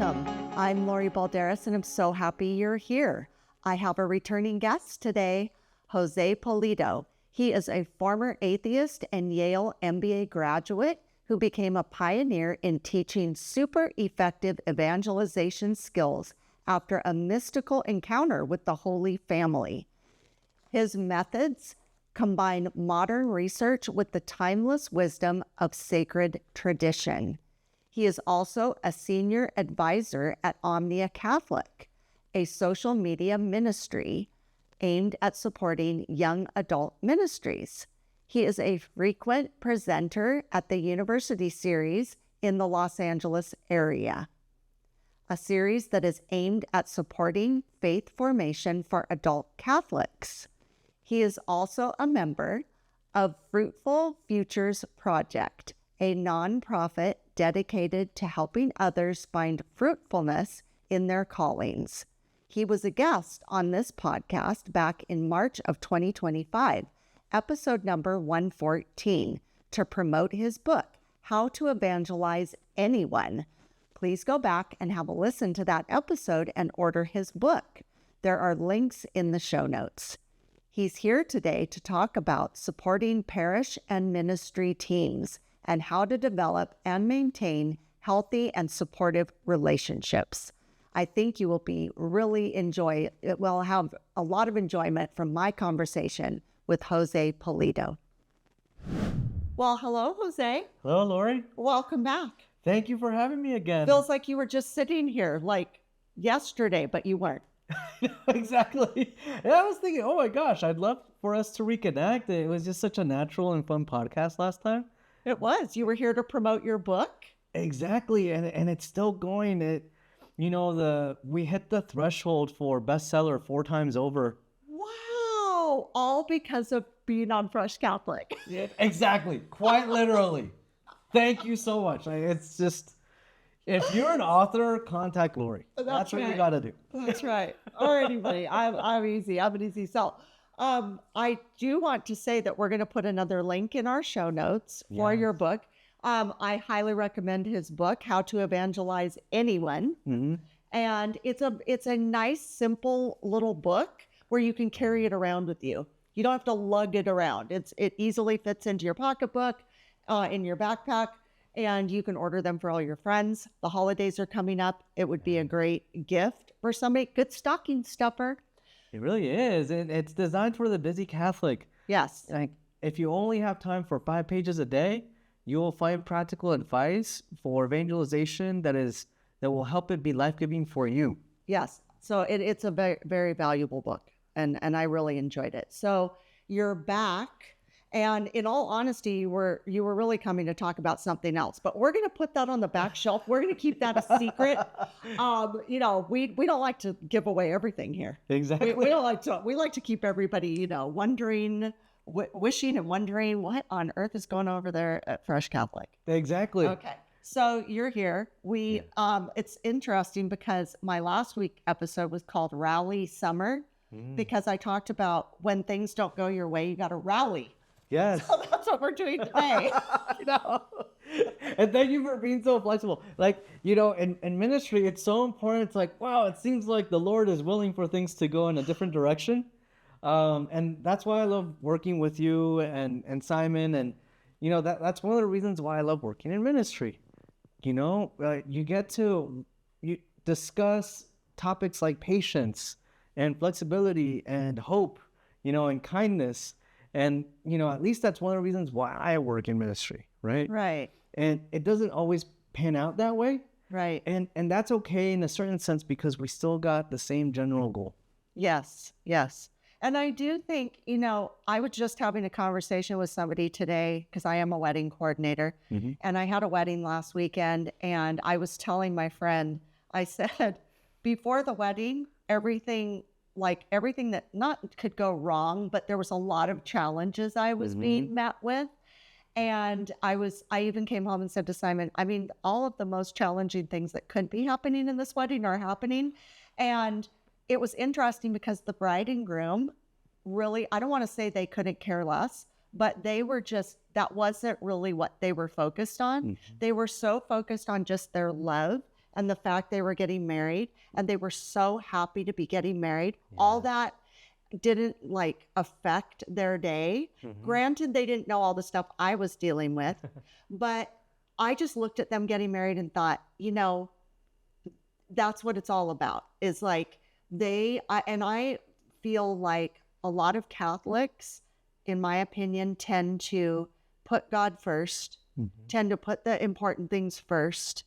Welcome. I'm Lori Balderas, and I'm so happy you're here. I have a returning guest today, Jose Pulido. He is a former atheist and Yale MBA graduate who became a pioneer in teaching super effective evangelization skills after a mystical encounter with the Holy Family. His methods combine modern research with the timeless wisdom of sacred tradition. He is also a senior advisor at Omnia Catholic, a social media ministry aimed at supporting young adult ministries. He is a frequent presenter at the University Series in the Los Angeles area, a series that is aimed at supporting faith formation for adult Catholics. He is also a member of Fruitful Futures Project, a nonprofit dedicated to helping others find fruitfulness in their callings. He was a guest on this podcast back in March of 2025, episode number 114, to promote his book, How to Evangelize Anyone. Please go back and have a listen to that episode and order his book. There are links in the show notes. He's here today to talk about supporting parish and ministry teams and how to develop and maintain healthy and supportive relationships. I think you will have a lot of enjoyment from my conversation with Jose Pulido. Well, hello, Jose. Hello, Lori. Welcome back. Thank you for having me again. Feels like you were just sitting here like yesterday, but you weren't. Exactly. And I was thinking, oh my gosh, I'd love for us to reconnect. It was just such a natural and fun podcast last time. It was. You were here to promote your book. Exactly. And it's still going. We hit the threshold for bestseller 4 times over. Wow. All because of being on Fresh Catholic. Yeah, exactly. Quite literally. Thank you so much. It's just, if you're an author, contact Lori. That's what you got to do. That's right. Or anybody. I'm easy. I'm an easy sell. I do want to say that we're going to put another link in our show notes for your book. I highly recommend his book, How to Evangelize Anyone. Mm-hmm. And it's a nice, simple little book where you can carry it around with you. You don't have to lug it around. It easily fits into your pocketbook, in your backpack, and you can order them for all your friends. The holidays are coming up. It would be a great gift for somebody. Good stocking stuffer. It really is. It's designed for the busy Catholic. Yes. Like, if you only have time for 5 pages a day, you will find practical advice for evangelization that will help it be life-giving for you. Yes. So it's a very, very valuable book, and I really enjoyed it. So you're back, and in all honesty, you were really coming to talk about something else, but we're going to put that on the back shelf. We're going to keep that a secret. We don't like to give away everything here. Exactly. We like to keep everybody, wondering, wishing and wondering what on earth is going on over there at Fresh Catholic. Exactly. Okay. So you're here. It's interesting because my last week episode was called Rally Summer because I talked about when things don't go your way, you got to rally. Yes. So that's what we're doing today. And thank you for being so flexible. Like, in ministry, it's so important. It's like, wow, it seems like the Lord is willing for things to go in a different direction. And that's why I love working with you and Simon. And, that's one of the reasons why I love working in ministry. You get to discuss topics like patience and flexibility and hope, and kindness. And, at least that's one of the reasons why I work in ministry, right? Right. And it doesn't always pan out that way. Right. And that's okay in a certain sense because we still got the same general goal. Yes. Yes. And I do think, I was just having a conversation with somebody today because I am a wedding coordinator. Mm-hmm. And I had a wedding last weekend. And I was telling my friend, I said, before the wedding, everything that not could go wrong, but there was a lot of challenges I was being met with. And I even came home and said to Simon, all of the most challenging things that could be happening in this wedding are happening. And it was interesting because the bride and groom really, I don't want to say they couldn't care less, but they were that wasn't really what they were focused on. Mm-hmm. They were so focused on just their love and the fact they were getting married and they were so happy to be getting married, all that didn't like affect their day. Granted, they didn't know all the stuff I was dealing with, but I just looked at them getting married and thought, that's what it's all about. Is like I feel like a lot of Catholics, in my opinion, tend to put God first, tend to put the important things first.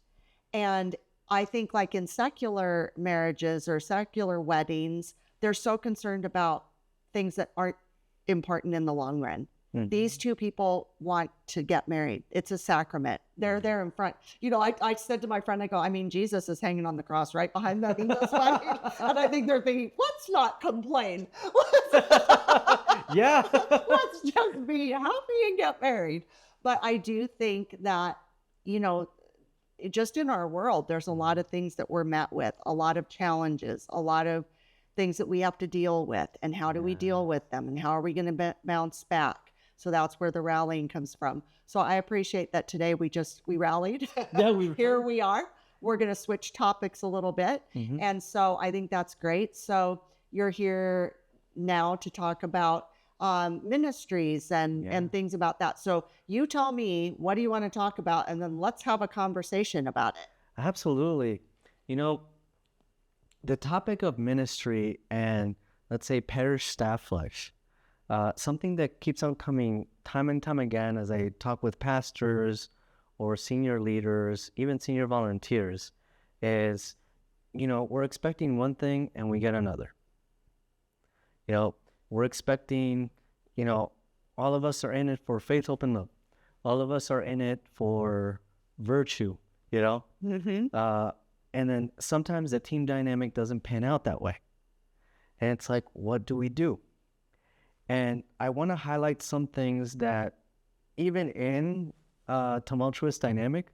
And I think like in secular marriages or secular weddings, they're so concerned about things that aren't important in the long run. These two people want to get married. It's a sacrament. They're there in front. I said to my friend, I go, Jesus is hanging on the cross right behind them in this wedding. And I think they're thinking, let's not complain. Yeah. Let's just be happy and get married. But I do think that, just in our world, there's a lot of things that we're met with, a lot of challenges, a lot of things that we have to deal with. And how do we deal with them? And how are we going to bounce back? So that's where the rallying comes from. So I appreciate that today we rallied. Yeah, Here we are. We're going to switch topics a little bit. And so I think that's great. So you're here now to talk about ministries and things about that. So you tell me, what do you want to talk about? And then let's have a conversation about it. Absolutely. The topic of ministry and, let's say, parish staff life, something that keeps on coming time and time again as I talk with pastors or senior leaders, even senior volunteers, is, we're expecting one thing and we get another. We're expecting, all of us are in it for faith, hope, and love. All of us are in it for virtue, And then sometimes the team dynamic doesn't pan out that way. And it's like, what do we do? And I want to highlight some things that even in a tumultuous dynamic,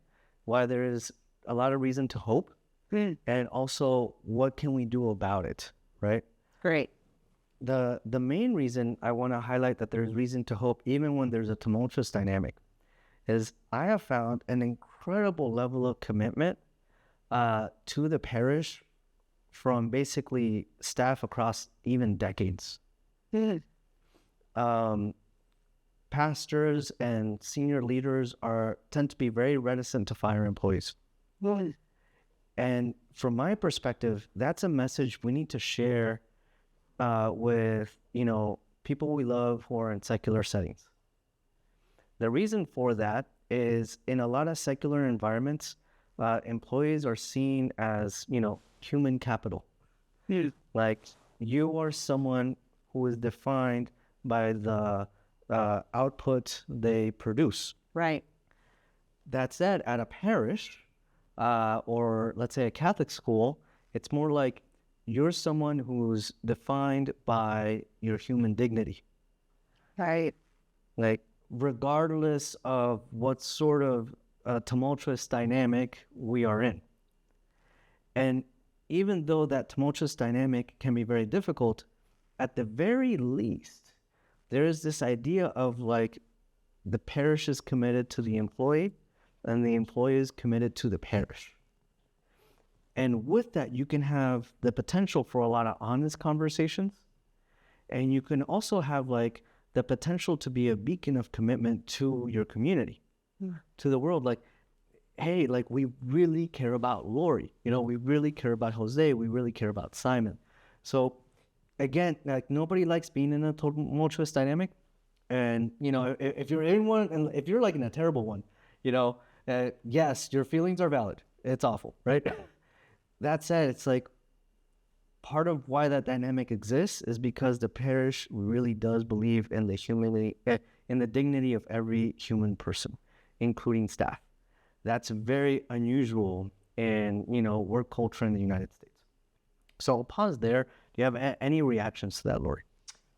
why there is a lot of reason to hope, and also what can we do about it, right? Great. The main reason I want to highlight that there's reason to hope, even when there's a tumultuous dynamic, is I have found an incredible level of commitment to the parish from basically staff across even decades. Pastors and senior leaders tend to be very reticent to fire employees. And from my perspective, that's a message we need to share with, people we love who are in secular settings. The reason for that is in a lot of secular environments, employees are seen as, human capital. Like you are someone who is defined by the output they produce. Right. That said, at a parish or let's say a Catholic school, it's more like you're someone who's defined by your human dignity. Right. Like regardless of what sort of tumultuous dynamic we are in. And even though that tumultuous dynamic can be very difficult, at the very least, there is this idea of like the parish is committed to the employee and the employee is committed to the parish. And with that, you can have the potential for a lot of honest conversations. And you can also have like the potential to be a beacon of commitment to your community, to the world. Like, hey, like we really care about Lori, we really care about Jose, we really care about Simon. So again, like nobody likes being in a tumultuous dynamic. And, if you're in one, and if you're like in a terrible one, yes, your feelings are valid. It's awful, right? That said, it's like part of why that dynamic exists is because the parish really does believe in the dignity of every human person, including staff. That's very unusual in, work culture in the United States. So I'll pause there. Do you have any reactions to that, Lori?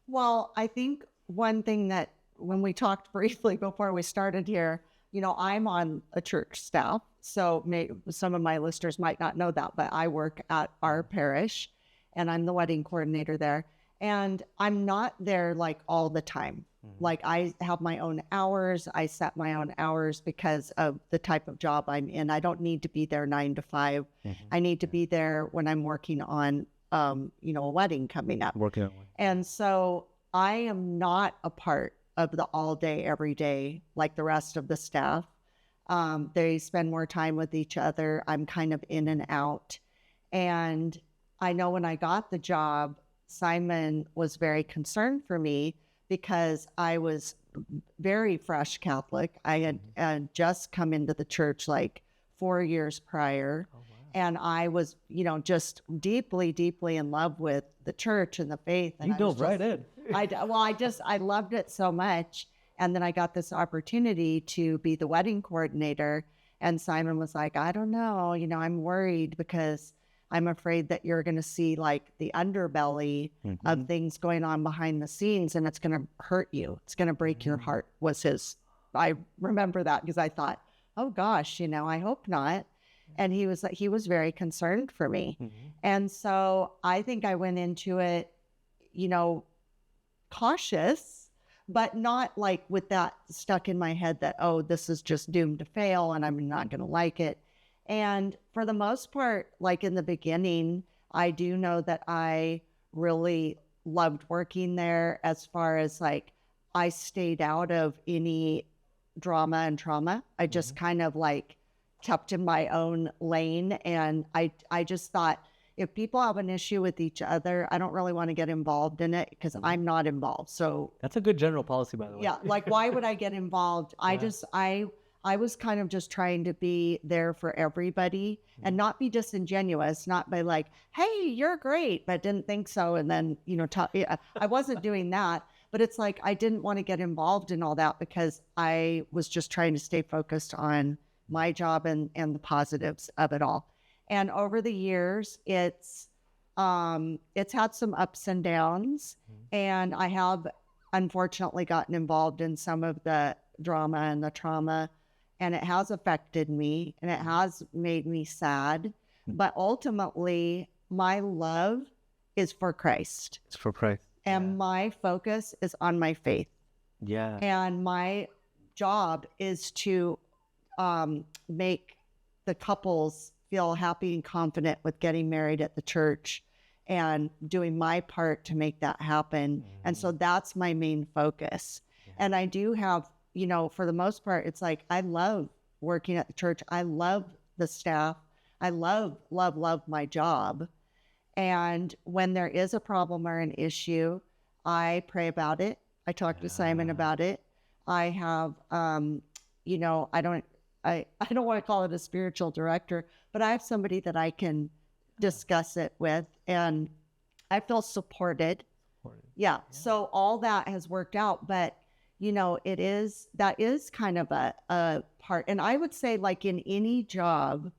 Well, I think one thing that when we talked briefly before we started here, I'm on a church staff. So some of my listeners might not know that, but I work at our parish and I'm the wedding coordinator there. And I'm not there like all the time. Like I have my own hours. I set my own hours because of the type of job I'm in. I don't need to be there 9 to 5. I need to be there when I'm working on, a wedding coming up. Working on one. And so I am not a part of the all day, every day, like the rest of the staff. They spend more time with each other. I'm kind of in and out. And I know when I got the job, Simon was very concerned for me because I was very fresh Catholic. I had just come into the church like 4 years prior. Oh, wow. And I was, just deeply, deeply in love with the church and the faith. And You dove right in. I loved it so much. And then I got this opportunity to be the wedding coordinator. And Simon was like, I don't know, I'm worried because I'm afraid that you're going to see like the underbelly of things going on behind the scenes, and it's going to hurt you. It's going to break your heart, I remember that because I thought, oh gosh, I hope not. And he was very concerned for me. And so I think I went into it, cautious, but not like with that stuck in my head that, oh, this is just doomed to fail and I'm not going to like it. And for the most part, like in the beginning, I do know that I really loved working there as far as like I stayed out of any drama and trauma. I just kind of like kept in my own lane. And I just thought if people have an issue with each other, I don't really want to get involved in it because I'm not involved. So that's a good general policy, by the way. Yeah, like why would I get involved? I was kind of just trying to be there for everybody and not be disingenuous, not by like, hey, you're great, but didn't think so. And then, I wasn't doing that, but it's like, I didn't want to get involved in all that because I was just trying to stay focused on my job and the positives of it all. And over the years, it's had some ups and downs, and I have unfortunately gotten involved in some of the drama and the trauma, and it has affected me and it has made me sad. But ultimately, my love is for Christ. It's for Christ. And my focus is on my faith. Yeah. And my job is to make the couples feel happy and confident with getting married at the church and doing my part to make that happen. And so that's my main focus. And I do have, for the most part, it's like, I love working at the church. I love the staff. I love my job. And when there is a problem or an issue, I pray about it. I talk to Simon about it. I have, I don't want to call it a spiritual director, but I have somebody that I can discuss it with, and I feel supported. Yeah. So all that has worked out, but that is kind of a part. And I would say like in any job,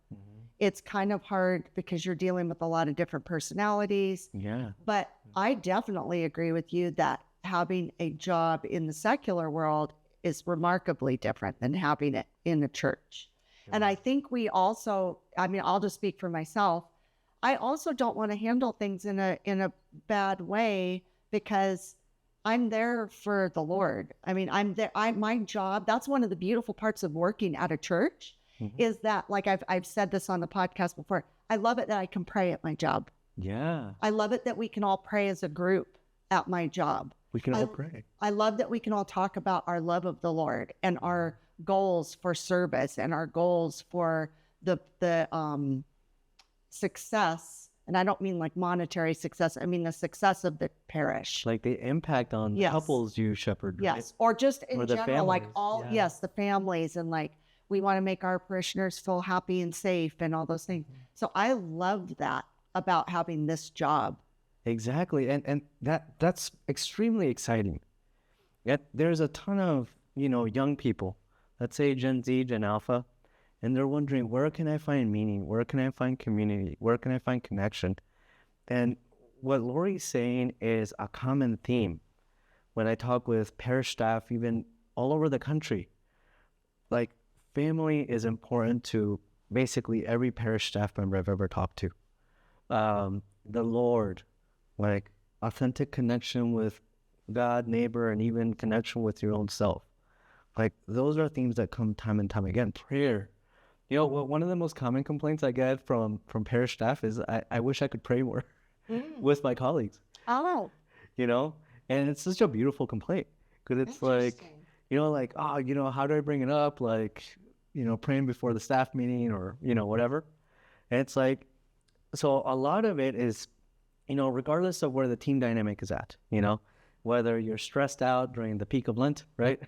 it's kind of hard because you're dealing with a lot of different personalities. Yeah. But I definitely agree with you that having a job in the secular world is remarkably different than having it in the church. And I think we also, I'll just speak for myself. I also don't want to handle things in a bad way because I'm there for the Lord. I'm there. My job, that's one of the beautiful parts of working at a church is that, like I've said this on the podcast before, I love it that I can pray at my job. Yeah. I love it that we can all pray as a group at my job. We can all pray. I love that we can all talk about our love of the Lord and our goals for service and our goals for the success. And I don't mean like monetary success. I mean the success of the parish. Like the impact on couples you shepherd. Right? Yes. Or just in general, like families. the families, and like we want to make our parishioners feel happy and safe and all those things. So I loved that about having this job. Exactly. And that's extremely exciting. Yet there's a ton of, young people, let's say Gen Z, Gen Alpha, and they're wondering, where can I find meaning? Where can I find community? Where can I find connection? And what Lori's saying is a common theme when I talk with parish staff, even all over the country. Like, family is important to basically every parish staff member I've ever talked to. The Lord, like authentic connection with God, neighbor, and even connection with your own self. Like, those are themes that come time and time again. Prayer. You know, one of the most common complaints I get from parish staff is I wish I could pray more with my colleagues, Oh, you know? And it's such a beautiful complaint because it's like, interesting. you know, like, oh, you know, how do I bring it up? Like, you know, praying before the staff meeting or, you know, whatever. And it's like, so a lot of it is, you know, regardless of where the team dynamic is at, you know, whether you're stressed out during the peak of Lent, right?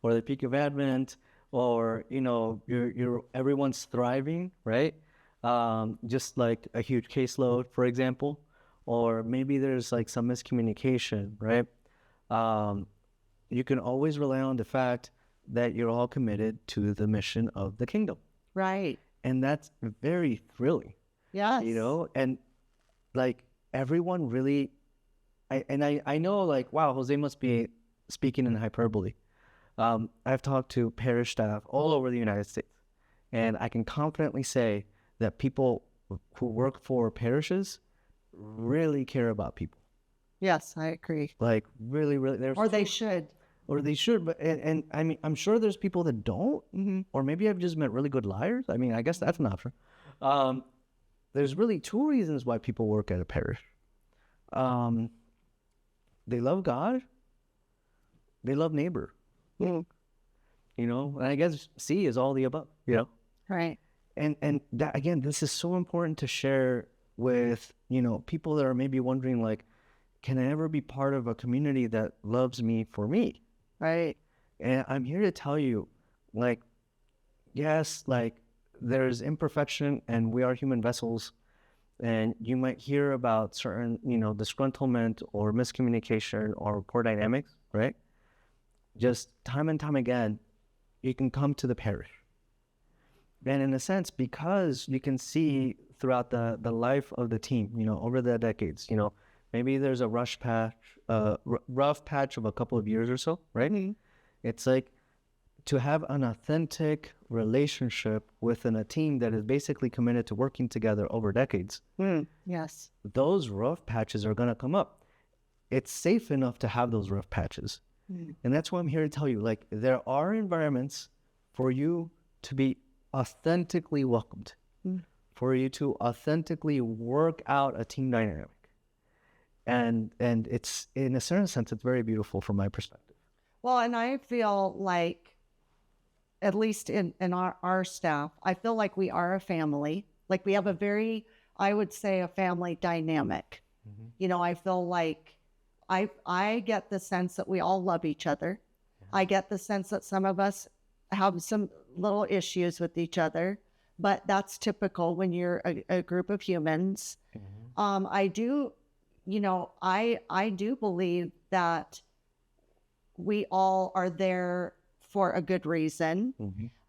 Or the peak of Advent, or, you know, you're everyone's thriving, right? Just like a huge caseload, for example, or maybe there's like some miscommunication, right? You can always rely on the fact that you're all committed to the mission of the kingdom. Right. And that's very thrilling, Yes. you know? And like everyone really, I know like, wow, Jose must be speaking in hyperbole. I've talked to parish staff all over the United States, and I can confidently say that people who work for parishes really care about people. Yes, I agree. Like really, really, Or they should. or they should. But and I mean, I'm sure there's people that don't, or maybe I've just met really good liars. I mean, I guess that's an option. There's really two reasons why people work at a parish. They love God. They love neighbor. You know, and I guess C is all the above, you know? Right. And that, again, this is so important to share with, you know, people that are maybe wondering, like, can I ever be part of a community that loves me for me? Right. And I'm here to tell you, like, yes, like, there's imperfection and we are human vessels. And you might hear about certain, you know, disgruntlement or miscommunication or poor dynamics, right? Just time and time again, you can come to the parish. And in a sense, because you can see throughout the life of the team, you know, over the decades, you know, maybe there's a rough patch of a couple of years or so, right? It's like to have an authentic relationship within a team that is basically committed to working together over decades. Yes. Those rough patches are going to come up. It's safe enough to have those rough patches. And that's why I'm here to tell you, like, there are environments for you to be authentically welcomed, for you to authentically work out a team dynamic. And it's, in a certain sense, it's very beautiful from my perspective. Well, and I feel like, at least in our staff, I feel like we are a family. Like we have a very, I would say, a family dynamic. You know, I feel like I get the sense that we all love each other. I get the sense that some of us have some little issues with each other, but that's typical when you're a group of humans. I do, you know, I do believe that we all are there for a good reason.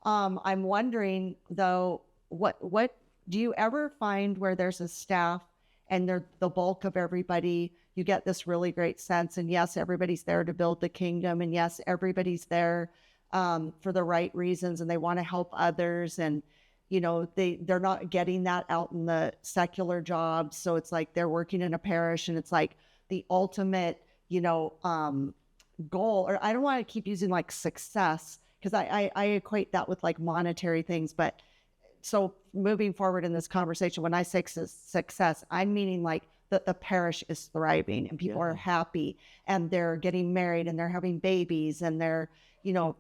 I'm wondering though, what do you ever find where there's a staff and they're the bulk of everybody, you get this really great sense, and yes, everybody's there to build the kingdom, and yes, everybody's there for the right reasons, and they want to help others, and you know, they're not getting that out in the secular jobs, so it's like they're working in a parish, and it's like the ultimate, you know, goal, or I don't want to keep using like success, because I equate that with like monetary things, but so moving forward in this conversation, when I say success, I'm meaning like that the parish is thriving and people are happy and they're getting married and they're having babies and they're, you know,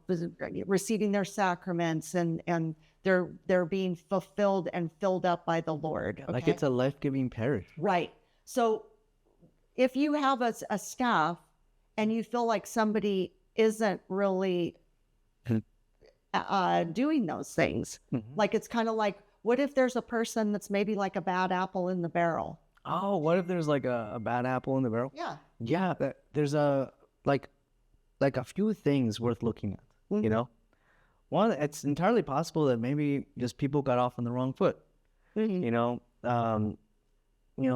receiving their sacraments and they're being fulfilled and filled up by the Lord. Okay? Like it's a life-giving parish. Right. So if you have a staff and you feel like somebody isn't really doing those things, like it's kind of like, what if there's a person that's maybe like a bad apple in the barrel? Oh, what if there's like a bad apple in the barrel? Yeah, there's a like a few things worth looking at. You know, one, it's entirely possible that maybe just people got off on the wrong foot. You know,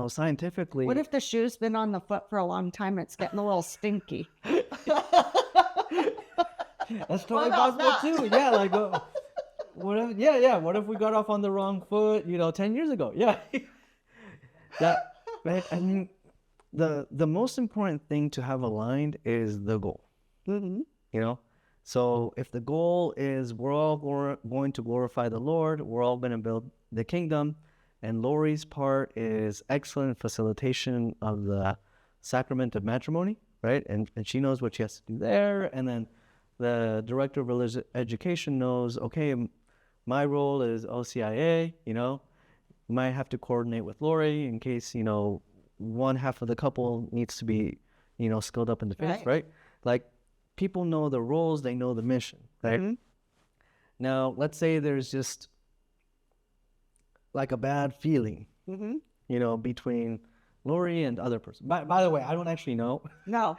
scientifically. What if the shoe's been on the foot for a long time and it's getting a little stinky? That's totally possible too. Yeah, like what if? Yeah. What if we got off on the wrong foot? 10 years ago. Yeah. That, right? I mean, the most important thing to have aligned is the goal. Mm-hmm. You know, so if the goal is we're all going to glorify the Lord, we're all going to build the kingdom, and Lori's part is excellent facilitation of the sacrament of matrimony, right? And she knows what she has to do there, and then the director of religious education knows, okay, my role is OCIA, you know, might have to coordinate with Lori in case, you know, one half of the couple needs to be, you know, skilled up in the faith, right? Like, people know the roles, they know the mission, right? Mm-hmm. Now, let's say there's just like a bad feeling, Mm-hmm. you know, between Lori and the other person. By the way, I don't actually know. No.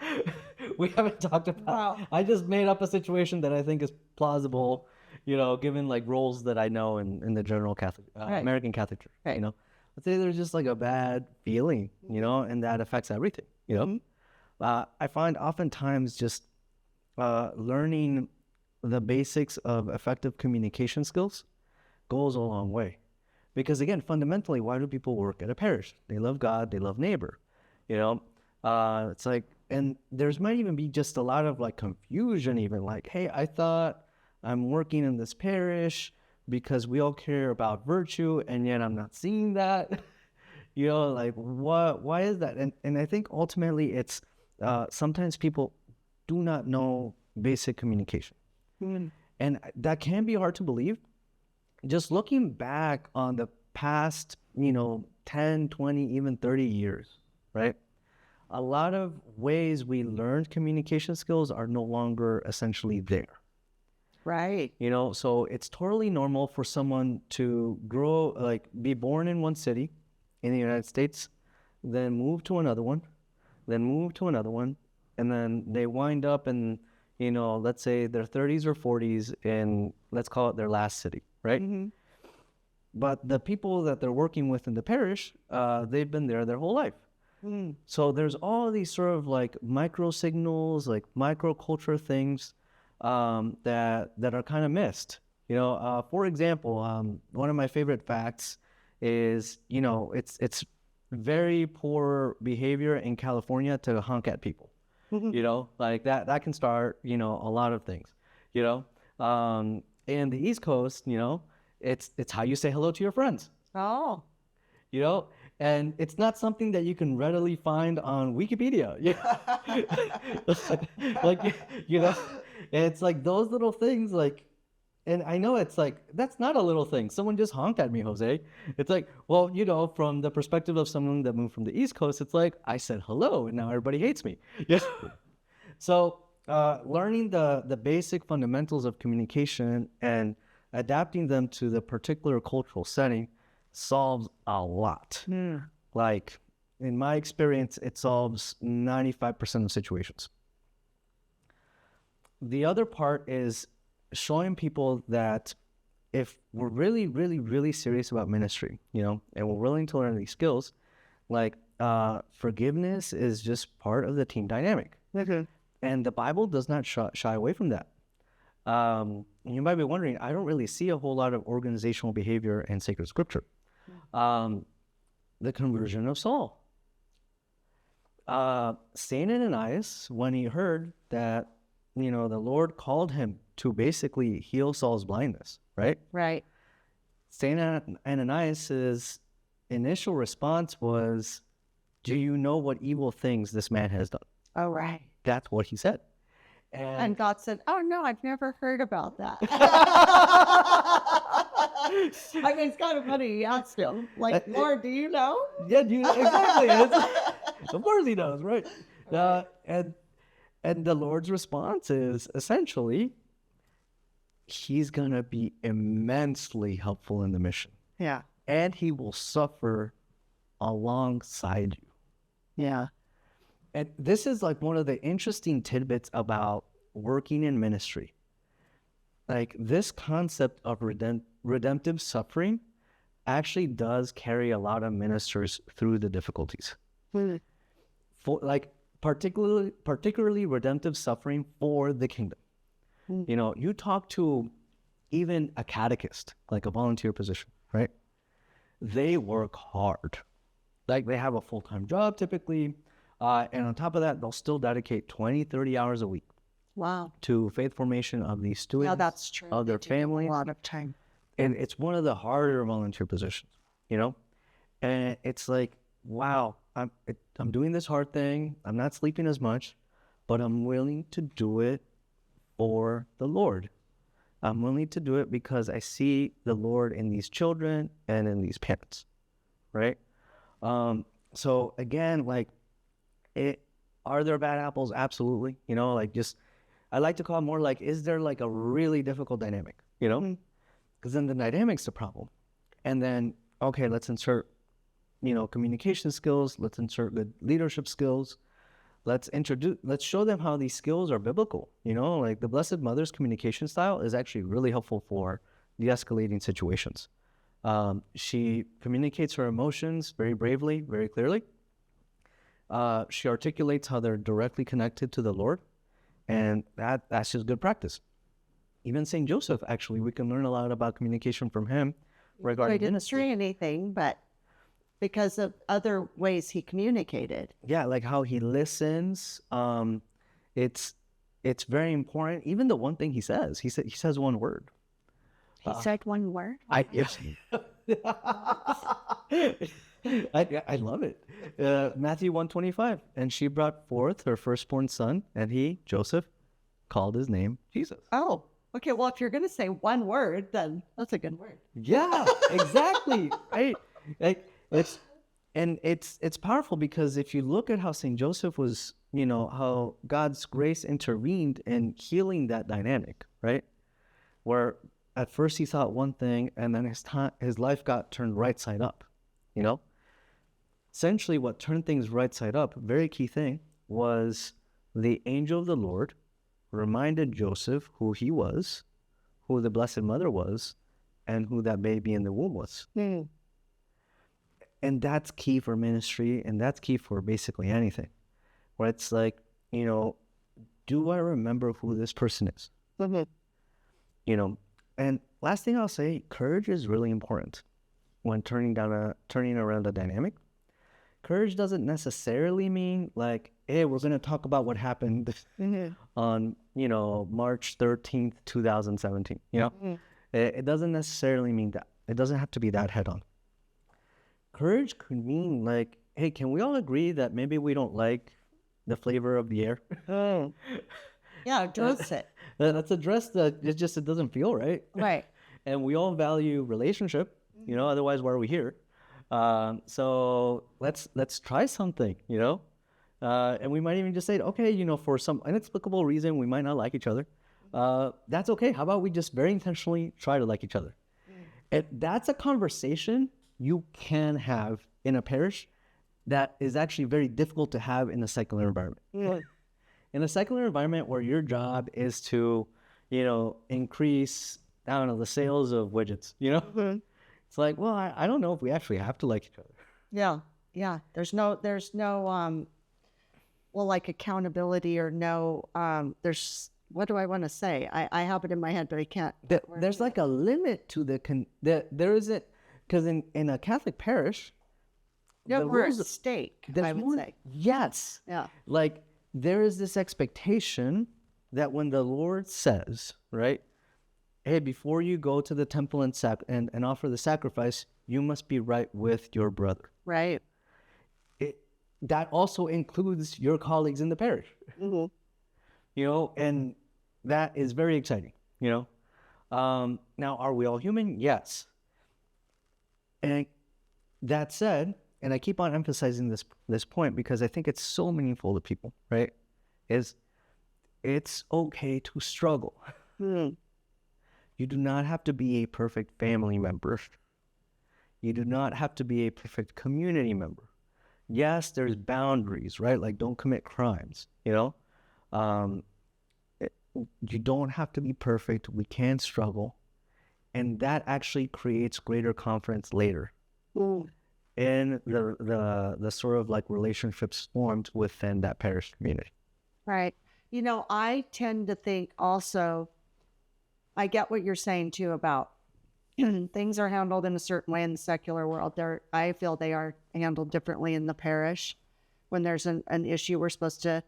We haven't talked about. Wow. I just made up a situation that I think is plausible, you know, given like roles that I know in the general Catholic, American Catholic Church, you know. Let's say there's just like a bad feeling, you know, and that affects everything, you know. Mm-hmm. I find oftentimes just learning the basics of effective communication skills goes a long way. Because again, fundamentally, why do people work at a parish? They love God, they love neighbor, you know? It's like, and there's might even be just a lot of like confusion even like, hey, I thought I'm working in this parish because we all care about virtue and yet I'm not seeing that. You know, like why is that? And I think ultimately it's sometimes people do not know basic communication. Mm-hmm. And that can be hard to believe. Just looking back on the past, you know, 10, 20, even 30 years, right? A lot of ways we learned communication skills are no longer essentially there. Right. You know, so it's totally normal for someone to grow, like be born in one city in the United States, then move to another one, then move to another one, and then they wind up in, you know, let's say their 30s or 40s in, let's call it their last city, right? Mm-hmm. But the people that they're working with in the parish, they've been there their whole life. Mm. So there's all these sort of like micro signals, like microculture things that are kind of missed. You know, for example, one of my favorite facts is, you know, it's very poor behavior in California to honk at people. Mm-hmm. You know, like that can start, you know, a lot of things, you know. In the East Coast, you know, it's how you say hello to your friends. Oh. You know, and it's not something that you can readily find on Wikipedia. Like, you know, it's like those little things, like, and I know it's like, that's not a little thing. Someone just honked at me, Jose. It's like, well, you know, from the perspective of someone that moved from the East Coast, it's like, I said hello and now everybody hates me. Yeah. So learning the basic fundamentals of communication and adapting them to the particular cultural setting solves a lot. Mm. Like, in my experience, it solves 95% of situations. The other part is showing people that if we're really, really, really serious about ministry, you know, and we're willing to learn these skills, like forgiveness is just part of the team dynamic. Mm-hmm. And the Bible does not shy away from that. You might be wondering, I don't really see a whole lot of organizational behavior in sacred scripture. The conversion of Saul. Saint Ananias, when he heard that, you know, the Lord called him to basically heal Saul's blindness, right? Right. Saint Ananias' initial response was, do you know what evil things this man has done? Oh, right. That's what he said. And God said, oh, no, I've never heard about that. I mean, it's kind of funny. He asked him, like, Lord, do you know? Yeah, exactly. Of course he knows, right? And the Lord's response is essentially, he's going to be immensely helpful in the mission. Yeah. And he will suffer alongside you. Yeah. And this is like one of the interesting tidbits about working in ministry. Like, this concept of redemptive suffering actually does carry a lot of ministers through the difficulties. Mm. For like particularly redemptive suffering for the kingdom. Mm. You know, you talk to even a catechist, like a volunteer position, right? They work hard. Like, they have a full-time job typically. And on top of that, they'll still dedicate 20, 30 hours a week Wow. to faith formation of these students, Yeah, that's true. of their They do give families. a lot of time. And it's one of the harder volunteer positions, you know? And it's like, wow, I'm doing this hard thing. I'm not sleeping as much, but I'm willing to do it for the Lord. I'm willing to do it because I see the Lord in these children and in these parents, right? So again, like, are there bad apples? Absolutely. You know, like, just, I like to call it more like, is there like a really difficult dynamic, you know? Because then the dynamic's the problem. And then, okay, let's insert, you know, communication skills. Let's insert good leadership skills. Let's show them how these skills are biblical. You know, like the Blessed Mother's communication style is actually really helpful for de-escalating situations. She communicates her emotions very bravely, very clearly. She articulates how they're directly connected to the Lord, and that's just good practice. Even St. Joseph, actually, we can learn a lot about communication from him regarding I didn't ministry. say anything, but because of other ways he communicated. Yeah, like how he listens. It's very important. Even the one thing he says one word. He said one word. Yes. I love it. Matthew 1:25, and she brought forth her firstborn son, and he, Joseph, called his name Jesus. Oh, okay. Well, if you're going to say one word, then that's a good word. Yeah, exactly. Right. Like, it's powerful, because if you look at how St. Joseph was, you know, how God's grace intervened in healing that dynamic, right? Where at first he thought one thing, and then his life got turned right side up, you know? Essentially, what turned things right side up, very key thing, was the angel of the Lord reminded Joseph who he was, who the Blessed Mother was, and who that baby in the womb was. And that's key for ministry, and that's key for basically anything. Where it's like, you know, do I remember who this person is? You know, and last thing I'll say, courage is really important when turning around a dynamic. Courage doesn't necessarily mean like, hey, we're going to talk about what happened on, you know, March 13th, 2017, you know? It doesn't necessarily mean that. It doesn't have to be that head on. Courage could mean like, hey, can we all agree that maybe we don't like the flavor of the air? Yeah, address it. Let's address that. It doesn't feel right. Right. And we all value relationship, you know, otherwise why are we here? So let's try something, you know? And we might even just say, okay, you know, for some inexplicable reason, we might not like each other. That's okay. How about we just very intentionally try to like each other? And that's a conversation you can have in a parish that is actually very difficult to have in a secular environment. In a secular environment where your job is to, you know, increase, I don't know, the sales of widgets, you know? It's like, well, I don't know if we actually have to like each other. Yeah. Yeah. There's no, well, like accountability or no, what do I want to say? I have it in my head, but I can't. There's like a limit to there isn't, because in a Catholic parish, Yeah, we're at stake, I would say. Yes. Yeah. Like, there is this expectation that when the Lord says, right, hey, before you go to the temple and offer the sacrifice, you must be right with your brother. Right. That also includes your colleagues in the parish. You know, and that is very exciting, you know. Now, are we all human? Yes. And that said, and I keep on emphasizing this point because I think it's so meaningful to people, right? Is it's okay to struggle. You do not have to be a perfect family member. You do not have to be a perfect community member. Yes, there's boundaries, right? Like, don't commit crimes, you know? You don't have to be perfect. We can struggle. And that actually creates greater confidence later in the sort of like relationships formed within that parish community. Right. You know, I tend to think also, I get what you're saying too about things are handled in a certain way in the secular world. I feel they are handled differently in the parish. when there's an issue, we're supposed to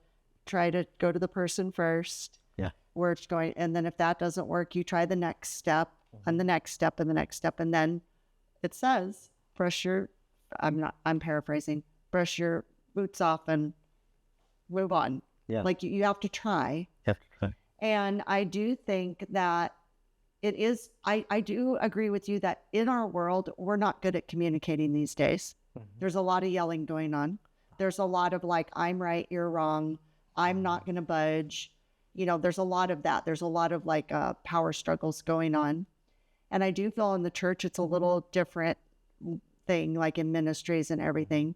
try to go to the person first. Yeah. Where it's going. And then if that doesn't work, you try the next step and the next step and the next step. And then it says, I'm paraphrasing, brush your boots off and move on. Yeah. Like you have to try. You have to try. And I do think that it is, I do agree with you that in our world, we're not good at communicating these days. There's a lot of yelling going on. There's a lot of like, I'm right, you're wrong. I'm not going to budge. You know, there's a lot of that. There's a lot of like power struggles going on. And I do feel in the church, it's a little different thing, like in ministries and everything.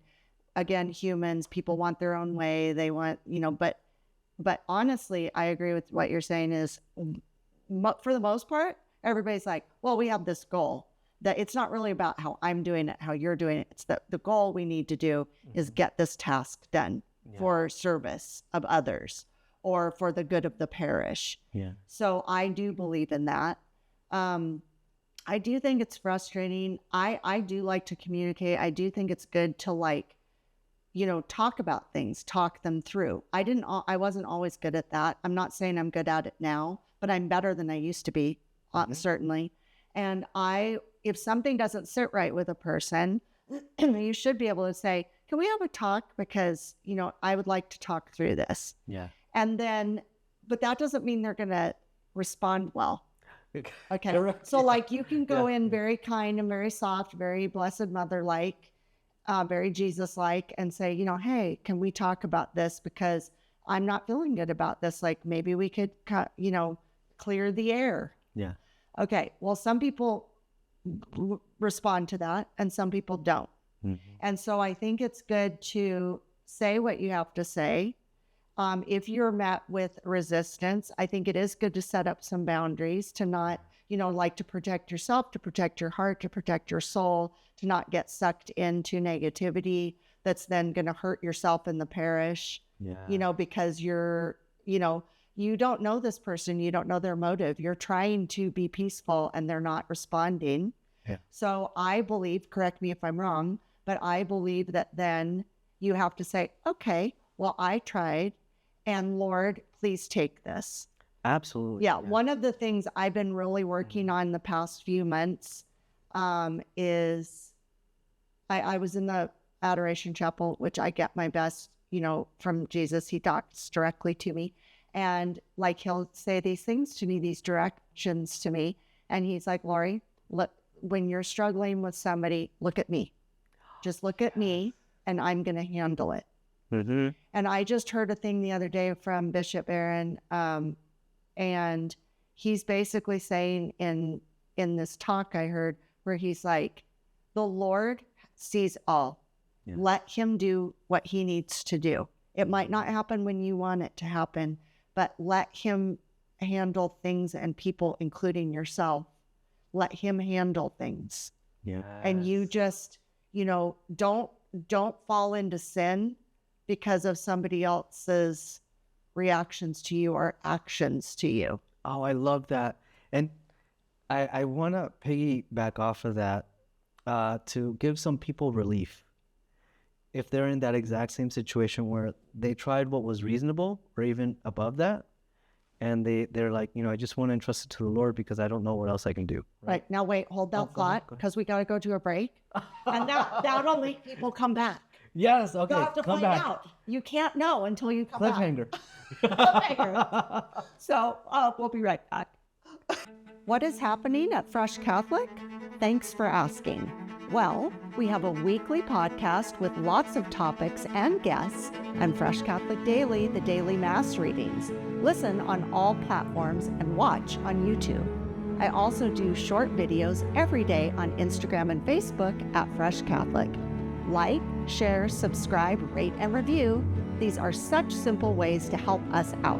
Again, humans, people want their own way. They want, you know, but honestly, I agree with what you're saying is for the most part, everybody's like, well, we have this goal that it's not really about how I'm doing it, how you're doing it. It's that the goal we need to do is get this task done for service of others or for the good of the parish. Yeah. So I do believe in that. I do think it's frustrating. I do like to communicate. I do think it's good to like, you know, talk about things, talk them through. I wasn't always good at that. I'm not saying I'm good at it now, but I'm better than I used to be, certainly. And if something doesn't sit right with a person, you should be able to say, can we have a talk? Because, you know, I would like to talk through this. Yeah. And then, but that doesn't mean they're going to respond well. Okay. Correct. So like you can go in very kind and very soft, very Blessed Mother-like, very Jesus-like, and say, you know, hey, can we talk about this? Because I'm not feeling good about this. Like maybe we could, you know, clear the air. Yeah. Okay. Well, some people respond to that and some people don't. And so I think it's good to say what you have to say. If you're met with resistance, I think it is good to set up some boundaries to not, you know, like to protect yourself, to protect your heart, to protect your soul, to not get sucked into negativity that's then going to hurt yourself in the parish, you know, because you're, you know, you don't know this person, you don't know their motive. You're trying to be peaceful and they're not responding. Yeah. So I believe, correct me if I'm wrong, but I believe that then you have to say, okay, well, I tried. And Lord, please take this. Absolutely. Yeah. One of the things I've been really working on the past few months is I was in the Adoration Chapel, which I get my best, you know, from Jesus. He talks directly to me. And like he'll say these things to me, these directions to me. And he's like, Lori, look, when you're struggling with somebody, look at me. Just look at me and I'm going to handle it. And I just heard a thing the other day from Bishop Aaron, and he's basically saying in this talk I heard where he's like, the Lord sees all. Yeah. Let him do what he needs to do. It might not happen when you want it to happen, but let him handle things and people, including yourself. Let him handle things. Yeah. And you just, you know, don't fall into sin because of somebody else's reactions to you or actions to you. Oh, I love that. And I want to piggyback off of that to give some people relief. If they're in that exact same situation where they tried what was reasonable or even above that, and they're like, you know, I just want to entrust it to the Lord because I don't know what else I can do. Right. Now, wait, hold that thought because we got to go to a break. And that'll make people come back. Yes, okay. You'll have to come find back. out. You can't know until you come Cliffhanger. back. So we'll be right back. What is happening at Fresh Catholic? Thanks for asking. Well, we have a weekly podcast with lots of topics and guests, and Fresh Catholic Daily, the daily Mass readings. Listen on all platforms and watch on YouTube. I also do short videos every day on Instagram and Facebook at Fresh Catholic. Like, share, subscribe, rate, and review. These are such simple ways to help us out.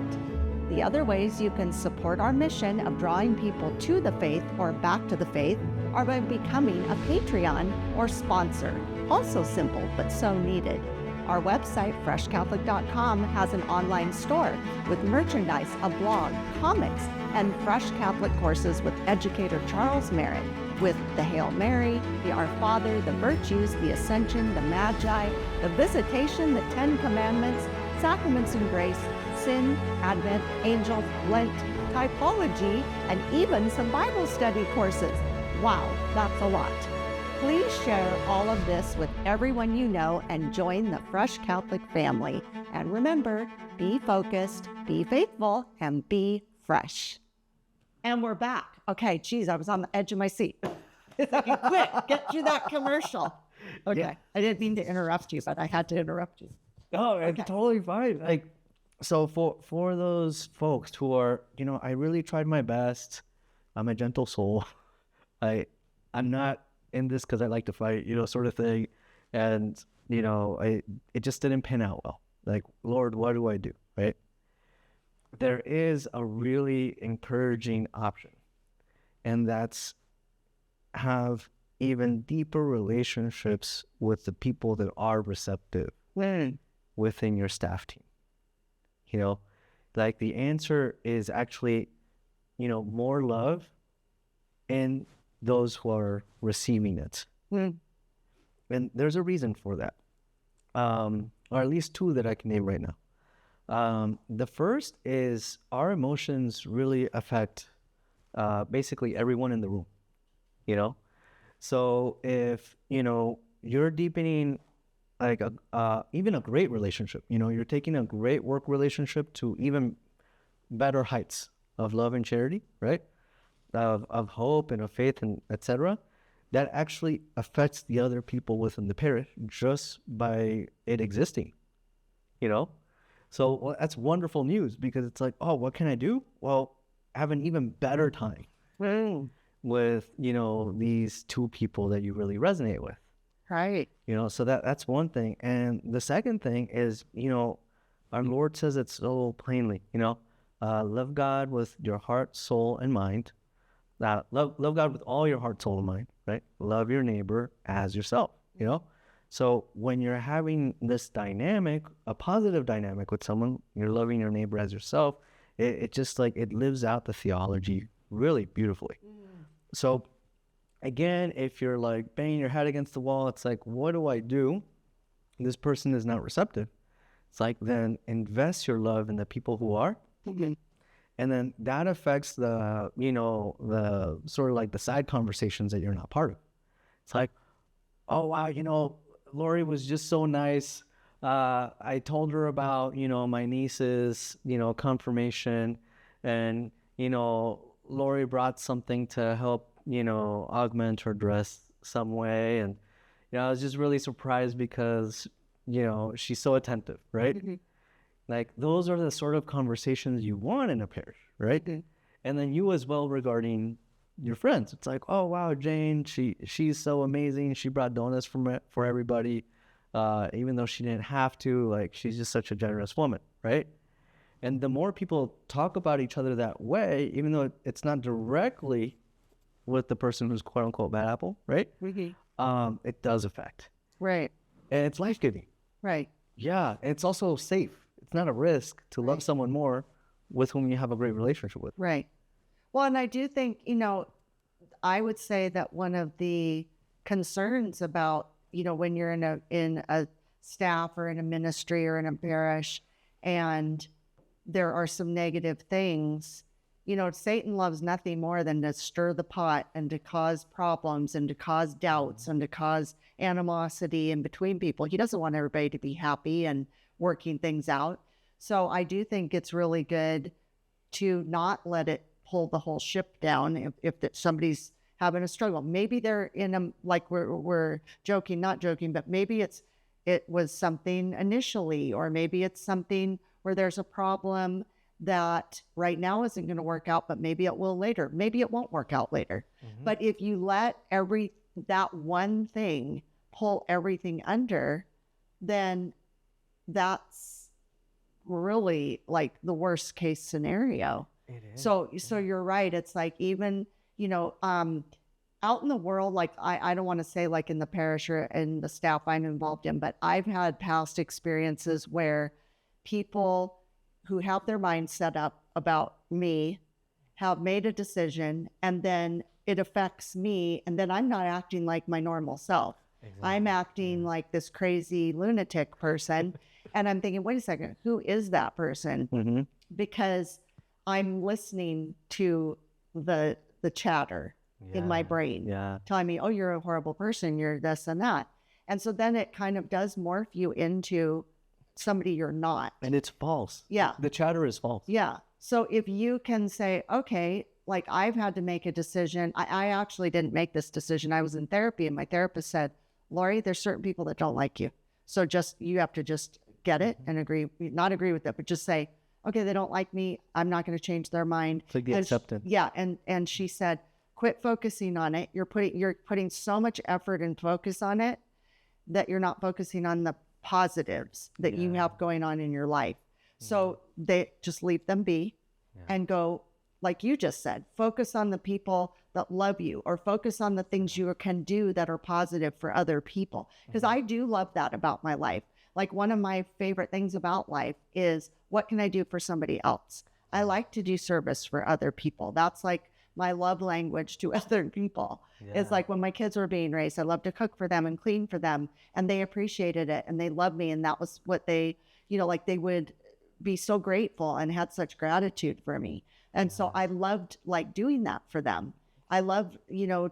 The other ways you can support our mission of drawing people to the faith or back to the faith are by becoming a Patreon or sponsor. Also simple, but so needed. Our website, freshcatholic.com, has an online store with merchandise, a blog, comics, and Fresh Catholic courses with educator Charles Merritt. with the Hail Mary, the Our Father, the virtues, the Ascension, the Magi, the Visitation, the Ten Commandments, Sacraments and Grace, Sin, Advent, Angels, Lent, Typology, and even some Bible study courses. Wow, that's a lot. Please share all of this with everyone you know and join the Fresh Catholic family. And remember, be focused, be faithful, and be fresh. And we're back. Okay, geez, I was on the edge of my seat. Quick, get through that commercial. Okay, yeah. I didn't mean to interrupt you, but I had to interrupt you. Oh, it's totally fine. Like, so for those folks who are, I really tried my best. I'm a gentle soul. I'm not in this because I like to fight, sort of thing. And, it just didn't pan out well. Like, Lord, what do I do, right? There is a really encouraging option, and that's have even deeper relationships with the people that are receptive within your staff team. Like the answer is actually, more love in those who are receiving it. And there's a reason for that, or at least two that I can name right now. The first is our emotions really affect basically everyone in the room, So if, you're deepening like even a great relationship, you're taking a great work relationship to even better heights of love and charity, right? Of hope and of faith and etc. That actually affects the other people within the parish just by it existing, So that's wonderful news, because it's like, oh, what can I do? Well, have an even better time with, these two people that you really resonate with. Right. So that's one thing. And the second thing is, our Lord says it so plainly, love God with your heart, soul, and mind. Love God with all your heart, soul, and mind, right? Love your neighbor as yourself, So when you're having this dynamic, a positive dynamic with someone, you're loving your neighbor as yourself, it just like, it lives out the theology really beautifully. So again, if you're like banging your head against the wall, it's like, what do I do? This person is not receptive. It's like, then invest your love in the people who are. And then that affects the, the sort of like the side conversations that you're not part of. It's like, oh, wow, Lori was just so nice. I told her about, my niece's, confirmation, and, Lori brought something to help, augment her dress some way. And, I was just really surprised because, she's so attentive, right? Like, those are the sort of conversations you want in a parish, right? And then you as well regarding your friends. It's like, oh, wow, Jane, she's so amazing. She brought donuts for everybody, even though she didn't have to. Like, she's just such a generous woman, right? And the more people talk about each other that way, even though it's not directly with the person who's quote unquote bad apple, right? It does affect. Right. And it's life-giving. Right. Yeah. And it's also safe. It's not a risk to love someone more with whom you have a great relationship with. Right. Well, and I do think, I would say that one of the concerns about, when you're in a staff or in a ministry or in a parish, and there are some negative things, Satan loves nothing more than to stir the pot and to cause problems and to cause doubts and to cause animosity in between people. He doesn't want everybody to be happy and working things out. So I do think it's really good to not let it pull the whole ship down if somebody's having a struggle. Maybe they're in a, like we're joking, not joking, but maybe it was something initially, or maybe it's something where there's a problem that right now isn't going to work out, but maybe it will later. Maybe it won't work out later. But if you let that one thing pull everything under, then that's really like the worst case scenario. It is. So you're right. It's like, even, out in the world, like I don't want to say like in the parish or in the staff I'm involved in, but I've had past experiences where people who have their mind set up about me have made a decision, and then it affects me, and then I'm not acting like my normal self. I'm acting like this crazy lunatic person. And I'm thinking, wait a second, who is that person? Because I'm listening to the chatter in my brain telling me, oh, you're a horrible person, you're this and that. And so then it kind of does morph you into somebody you're not. And it's false. Yeah. The chatter is false. Yeah. So if you can say, okay, like I've had to make a decision. I actually didn't make this decision. I was in therapy and my therapist said, Lori, there's certain people that don't like you. So you have to just get it and not agree with it, but just say, okay, they don't like me. I'm not going to change their mind. It's like the acceptance. Yeah. And she said, quit focusing on it. You're putting so much effort and focus on it that you're not focusing on the positives that you have going on in your life. So they just leave them be and go, like you just said, focus on the people that love you, or focus on the things you can do that are positive for other people. Because I do love that about my life. Like one of my favorite things about life is, what can I do for somebody else? I like to do service for other people. That's like my love language to other people. It's like when my kids were being raised, I loved to cook for them and clean for them, and they appreciated it and they loved me. And that was what they, like they would be so grateful and had such gratitude for me. And so I loved like doing that for them. I love,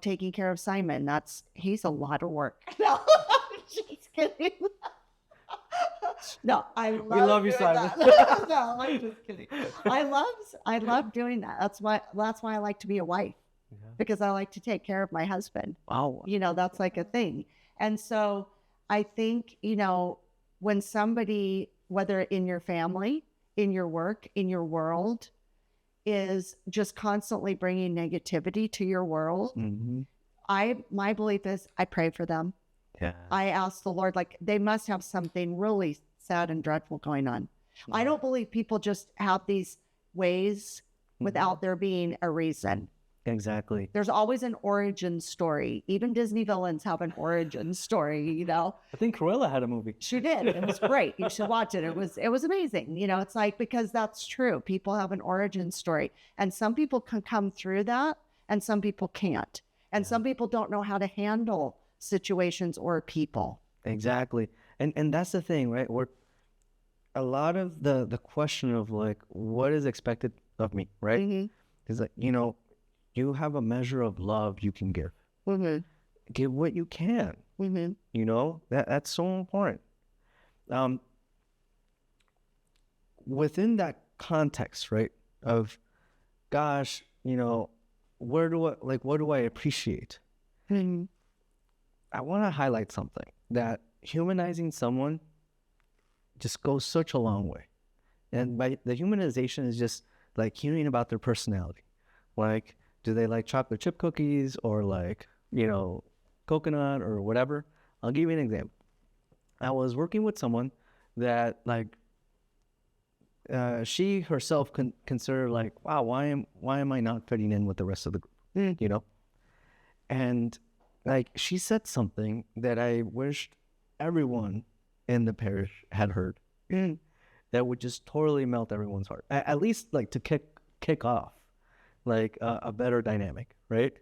taking care of Simon. He's a lot of work. No, just kidding. No, we love you, Simon. No, I'm just kidding. I love doing that. That's why I like to be a wife, because I like to take care of my husband. Wow. That's like a thing. And so I think, when somebody, whether in your family, in your work, in your world, is just constantly bringing negativity to your world, my belief is I pray for them. Yeah. I ask the Lord, like, they must have something really sad and dreadful going on. I don't believe people just have these ways without there being a reason. Exactly. There's always an origin story. Even Disney villains have an origin story, I think Cruella had a movie. She did. It was great. You should watch it. It was amazing. It's like, because that's true. People have an origin story. And some people can come through that and some people can't. And some people don't know how to handle situations or people. Exactly. And that's the thing, right? Where a lot of the question of like, what is expected of me, right? Is like, you have a measure of love you can give. Give what you can. That's so important. Within that context, right, of, gosh, what do I appreciate? I want to highlight something, that humanizing someone just goes such a long way. And by the humanization is just like hearing about their personality. Like, do they like chocolate chip cookies or like, coconut or whatever? I'll give you an example. I was working with someone that like, she herself considered like, wow, why am I not fitting in with the rest of the group? And like, she said something that I wished everyone in the parish had heard, that would just totally melt everyone's heart. At least like to kick off like a better dynamic, right?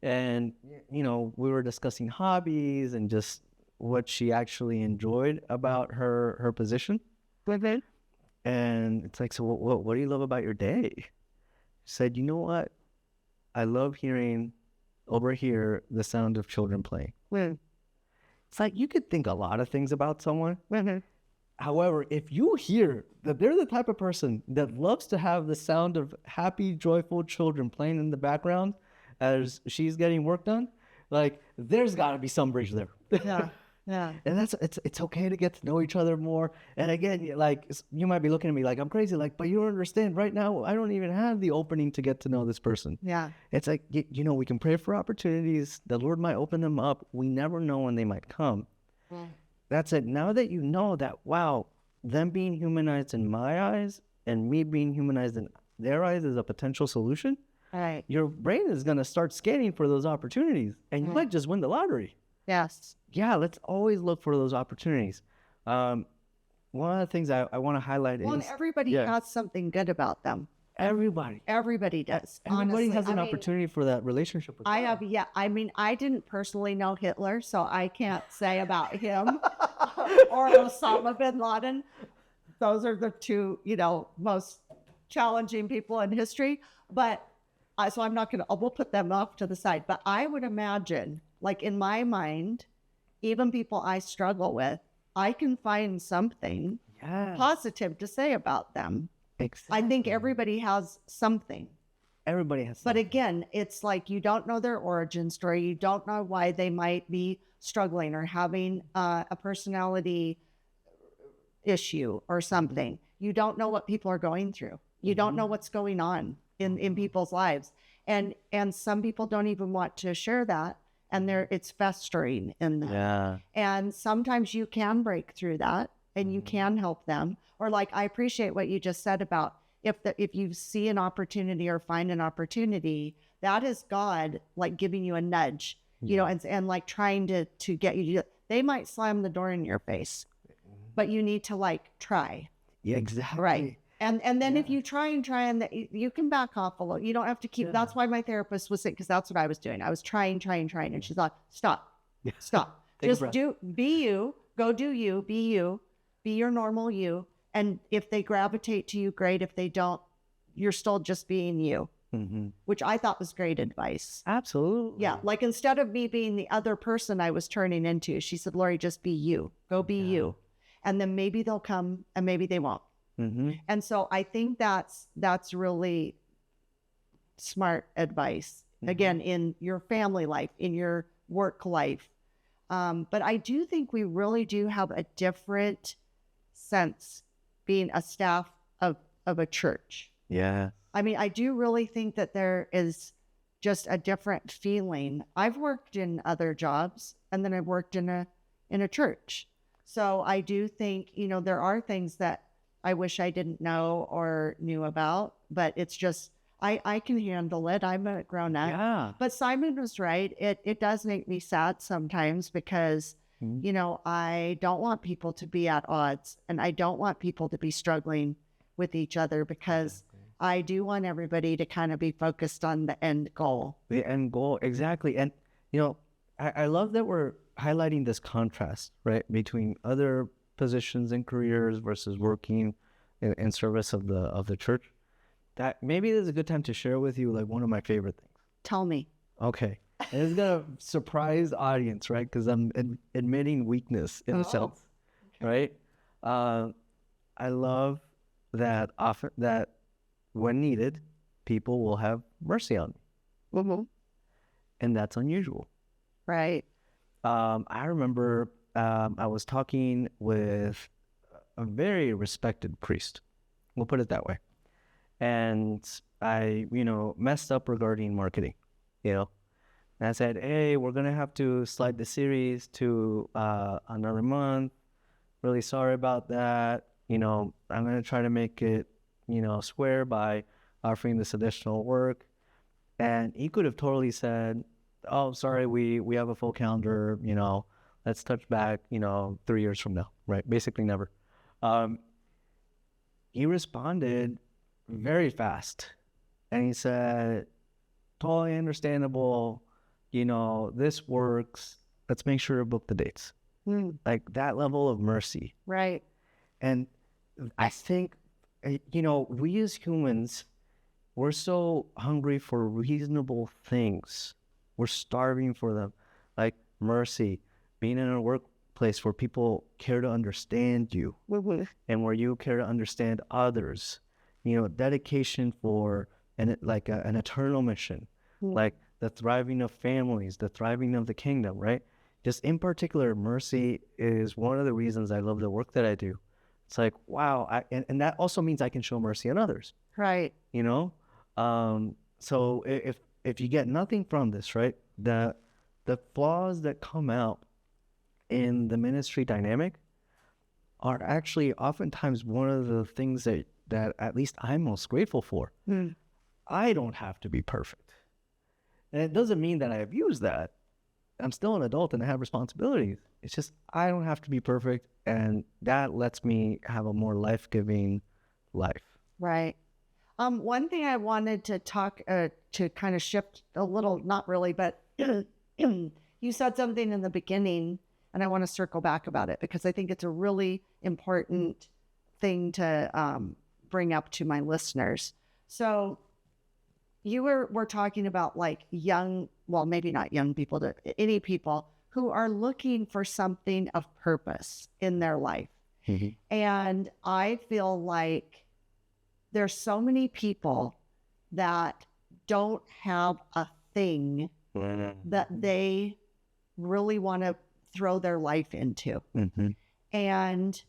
And, we were discussing hobbies and just what she actually enjoyed about her position. And it's like, so what do you love about your day? She said, you know what? I love hearing over here the sound of children playing. It's like, you could think a lot of things about someone. However, if you hear that they're the type of person that loves to have the sound of happy, joyful children playing in the background as she's getting work done, like, there's got to be some bridge there. Yeah. And it's okay to get to know each other more. And again, like, you might be looking at me like I'm crazy, like, but you don't understand. Right now, I don't even have the opening to get to know this person. Yeah. It's like, we can pray for opportunities. The Lord might open them up. We never know when they might come. That's it. Now that you know that, wow, them being humanized in my eyes and me being humanized in their eyes is a potential solution, Right. your brain is going to start scanning for those opportunities, and you might just win the lottery. Yes. Yeah, let's always look for those opportunities. One of the things I want to highlight Well, is... and everybody has something good about them. Everybody. Everybody does. Everybody honestly. has an I mean, opportunity for that relationship with I God. have, yeah. I mean, I didn't personally know Hitler, so I can't say about him or Osama bin Laden. Those are the two, most challenging people in history. But so I'm not going to, we'll put them off to the side. But I would imagine, like in my mind, even people I struggle with, I can find something positive to say about them. Exactly. I think everybody has something. Everybody has But something. again, it's like you don't know their origin story. You don't know why they might be struggling or having a personality issue or something. You don't know what people are going through. You don't know what's going on in people's lives. And some people don't even want to share that. And it's festering in them. Yeah. And sometimes you can break through that and you can help them. Or like, I appreciate what you just said about if you see an opportunity or find an opportunity, that is God like giving you a nudge, and like trying to get you to, they might slam the door in your face, but you need to like try. Yeah, exactly. Right. And then if you try and you can back off a little. You don't have to keep, that's why my therapist was saying, because that's what I was doing. I was trying. And she's like, stop. Just be you, go do you, be your normal you. And if they gravitate to you, great. If they don't, you're still just being you, which I thought was great advice. Absolutely. Yeah. Like instead of me being the other person I was turning into, she said, Lori, just be you, go be you. And then maybe they'll come and maybe they won't. And so I think that's really smart advice. Again, in your family life, in your work life. But I do think we really do have a different sense being a staff of a church. Yeah. I mean, I do really think that there is just a different feeling. I've worked in other jobs and then I've worked in a church. So I do think, there are things that I wish I didn't know or knew about, but it's just, I can handle it. I'm a grown up. Yeah. But Simon was right. It does make me sad sometimes because, I don't want people to be at odds and I don't want people to be struggling with each other because I do want everybody to kind of be focused on the end goal. The end goal. Exactly. And, I love that we're highlighting this contrast, right, between other positions and careers versus working in service of the church. That maybe this is a good time to share with you like one of my favorite things. Tell me. Okay. And it's gonna surprise audience, right? Because I'm admitting weakness in itself, right? I love that often that when needed, people will have mercy on me, and that's unusual, Right. I remember I was talking with a very respected priest. We'll put it that way. And I, messed up regarding marketing, And I said, hey, we're going to have to slide the series to another month. Really sorry about that. I'm going to try to make it, square by offering this additional work. And he could have totally said, oh, sorry, we have a full calendar, let's touch back, 3 years from now, right? Basically never. He responded very fast. And he said, totally understandable. This works. Let's make sure to book the dates. Like that level of mercy. Right. And I think, we as humans, we're so hungry for reasonable things. We're starving for them. Like mercy, being in a workplace where people care to understand you and where you care to understand others. Dedication for an eternal mission. Like the thriving of families, the thriving of the kingdom, right? Just in particular, mercy is one of the reasons I love the work that I do. It's like, wow. And that also means I can show mercy on others. Right. So if you get nothing from this, right, the flaws that come out in the ministry dynamic are actually oftentimes one of the things that at least I'm most grateful for. I don't have to be perfect. And it doesn't mean that I abuse that. I'm still an adult and I have responsibilities. It's just I don't have to be perfect, and that lets me have a more life-giving life. Right. One thing I wanted to talk to kind of shift a little, not really, but you said something in the beginning, and I want to circle back about it because I think it's a really important thing to bring up to my listeners. So you were talking about like young, well, maybe not young people, any people who are looking for something of purpose in their life. Mm-hmm. And I feel like there's so many people that don't have a thing that they really want to throw their life into. Mm-hmm. And,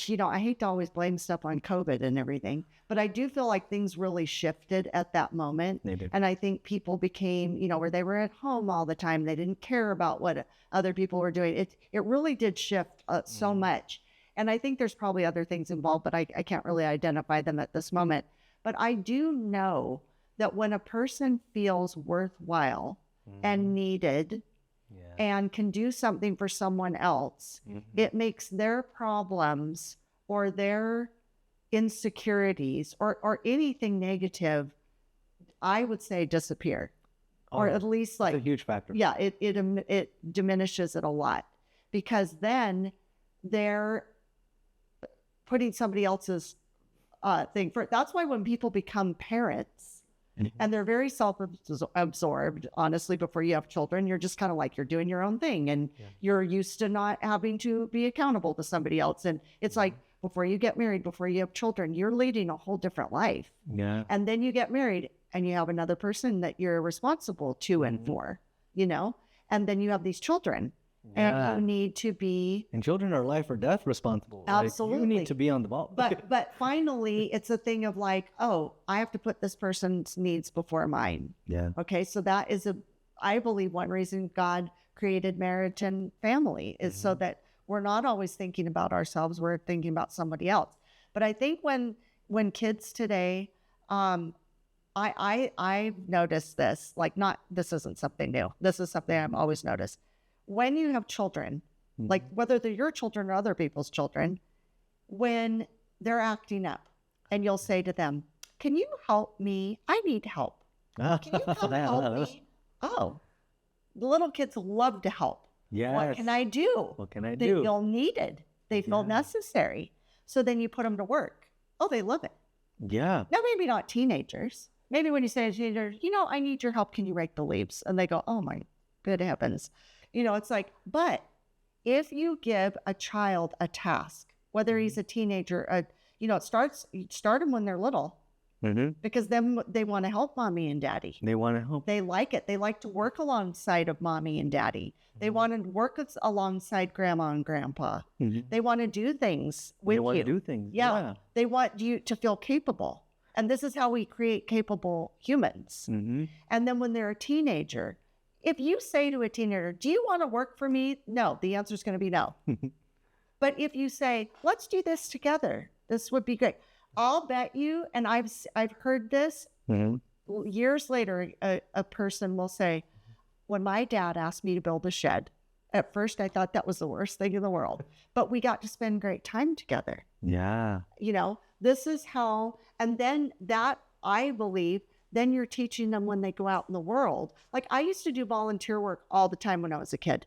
you know, I hate to always blame stuff on COVID and everything, but I do feel like things really shifted at that moment. They did. And I think people became, you know, where they were at home all the time. They didn't care about what other people were doing. It really did shift so much. And I think there's probably other things involved, but I can't really identify them at this moment. But I do know that when a person feels worthwhile and needed and can do something for someone else, it makes their problems or their insecurities or anything negative, I would say, disappear. Or at least like, it's a huge factor. Yeah, it diminishes it a lot because then they're putting somebody else's thing for. That's why when people become parents and they're very self-absorbed, honestly, before you have children, you're just kind of like, you're doing your own thing and you're used to not having to be accountable to somebody else. And it's like, before you get married, before you have children, you're leading a whole different life. Yeah. And then you get married and you have another person that you're responsible to and for, you know, and then you have these children. And you need to be, and children are life or death responsible. Absolutely. Like, you need to be on the ball. but finally it's a thing of like, oh, I have to put this person's needs before mine. Yeah. Okay. So that is I believe one reason God created marriage and family is so that we're not always thinking about ourselves. We're thinking about somebody else. But I think when kids today, I've noticed this, like this isn't something new. This is something I've always noticed. When you have children, like whether they're your children or other people's children, when they're acting up and you'll say to them, can you help me? I need help. Can you come help me? Oh, the little kids love to help. Yes. What can I do? What can I They do? feel needed. They feel necessary. So then you put them to work. Oh, they love it. Yeah. Now, maybe not teenagers. Maybe when you say to teenagers, you know, I need your help. Can you rake the leaves? And they go, oh my good heavens. You know, it's like, but if you give a child a task, whether he's a teenager, you know, you start them when they're little because then they want to help mommy and daddy. They want to help. They like it. They like to work alongside of mommy and daddy. They want to work alongside grandma and grandpa. They want to do things with you. They want to do things. Yeah. They want you to feel capable. And this is how we create capable humans. And then when they're a teenager, if you say to a teenager, do you want to work for me? No, the answer is going to be no. But if you say, let's do this together, this would be great. I'll bet you, and I've heard this years later, a person will say, when my dad asked me to build a shed, at first I thought that was the worst thing in the world, but we got to spend great time together. Yeah. You know, this is how, and then that, I believe, then you're teaching them when they go out in the world. Like I used to do volunteer work all the time when I was a kid.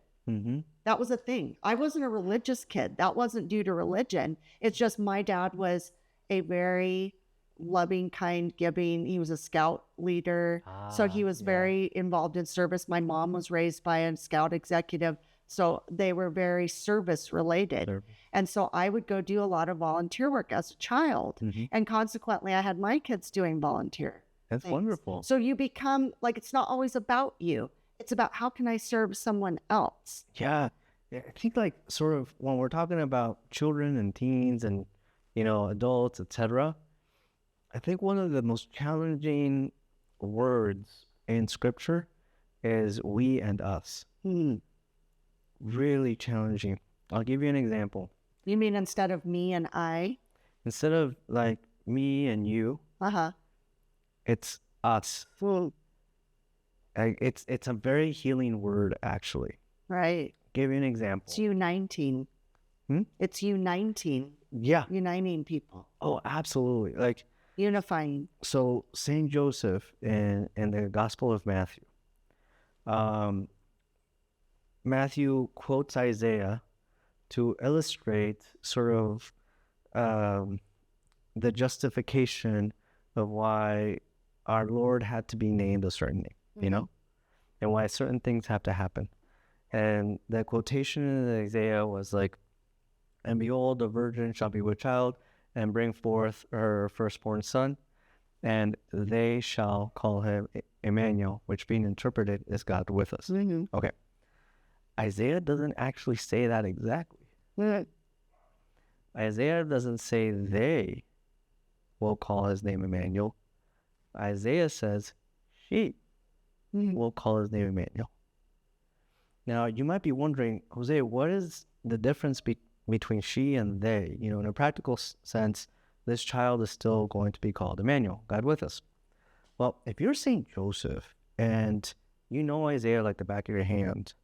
That was a thing. I wasn't a religious kid. That wasn't due to religion. It's just my dad was a very loving, kind, giving. He was a scout leader. So he was very involved in service. My mom was raised by a scout executive. So they were very service related. And so I would go do a lot of volunteer work as a child. And consequently, I had my kids doing volunteer. That's wonderful. So you become like, it's not always about you. It's about how can I serve someone else? Yeah. I think like sort of when we're talking about children and teens and, you know, adults, etc., I think one of the most challenging words in scripture is we and us. Really challenging. I'll give you an example. You mean instead of me and I? Instead of like me and you, it's us. It's a very healing word, actually. Right. Give you an example. It's uniting. It's uniting. Yeah. Uniting people. Oh, absolutely. Like Unifying. So Saint Joseph in the Gospel of Matthew, um, Matthew quotes Isaiah to illustrate sort of the justification of why our Lord had to be named a certain name, you know, and why certain things have to happen. And the quotation in Isaiah was like, "And behold, the virgin shall be with child and bring forth her firstborn son, and they shall call him Emmanuel," which being interpreted is God with us. Okay. Isaiah doesn't actually say that exactly. Isaiah doesn't say they will call his name Emmanuel. Isaiah says she will call his name Emmanuel. Now, you might be wondering, Jose, what is the difference between she and they? You know, in a practical sense, this child is still going to be called Emmanuel, God with us. Well, if you're Saint Joseph and you know Isaiah like the back of your hand,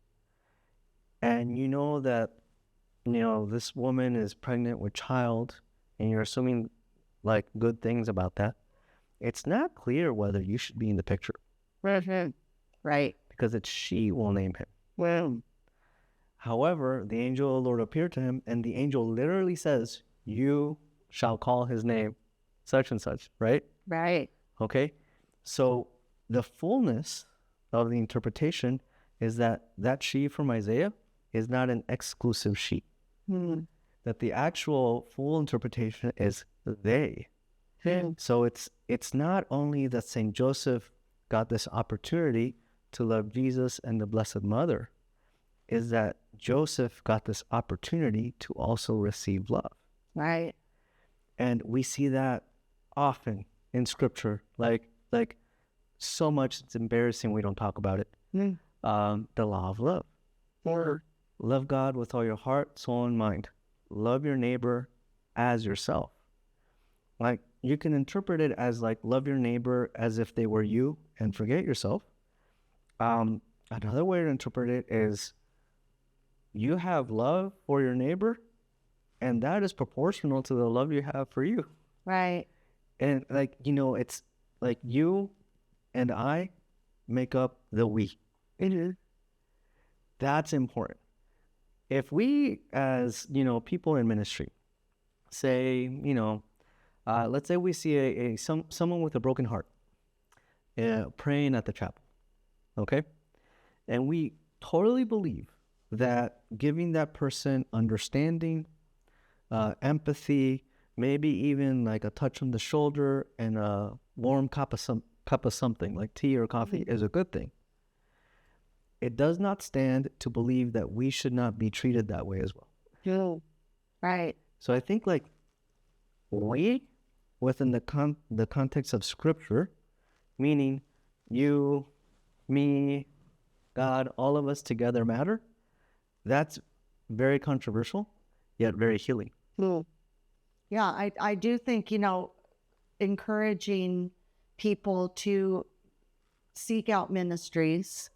and you know that, you know, this woman is pregnant with child, and you're assuming like good things about that, it's not clear whether you should be in the picture. Right. Because it's she will name him. Well, However, the angel of the Lord appeared to him, and the angel literally says, "You shall call his name such and such," right? right. Okay? So the fullness of the interpretation is that she from Isaiah is not an exclusive she. That the actual full interpretation is they. So it's not only that Saint Joseph got this opportunity to love Jesus and the Blessed Mother, is that Joseph got this opportunity to also receive love. Right. And we see that often in Scripture, like so much it's embarrassing we don't talk about it. The law of love. Love God with all your heart, soul, and mind. Love your neighbor as yourself. Like, you can interpret it as like, love your neighbor as if they were you and forget yourself. Another way to interpret it is, you have love for your neighbor, and that is proportional to the love you have for you. Right. And like, you know, it's like you and I make up the we. That's important. If we, as, you know, people in ministry, say, you know, let's say we see someone with a broken heart praying at the chapel, okay? And we totally believe that giving that person understanding, empathy, maybe even like a touch on the shoulder and a warm cup of something like tea or coffee is a good thing. It does not stand to believe that we should not be treated that way as well. Right. So I think like we, within the context of Scripture, meaning you, me, God, all of us together matter, that's very controversial, yet very healing. Yeah, I do think, you know, encouraging people to seek out ministries.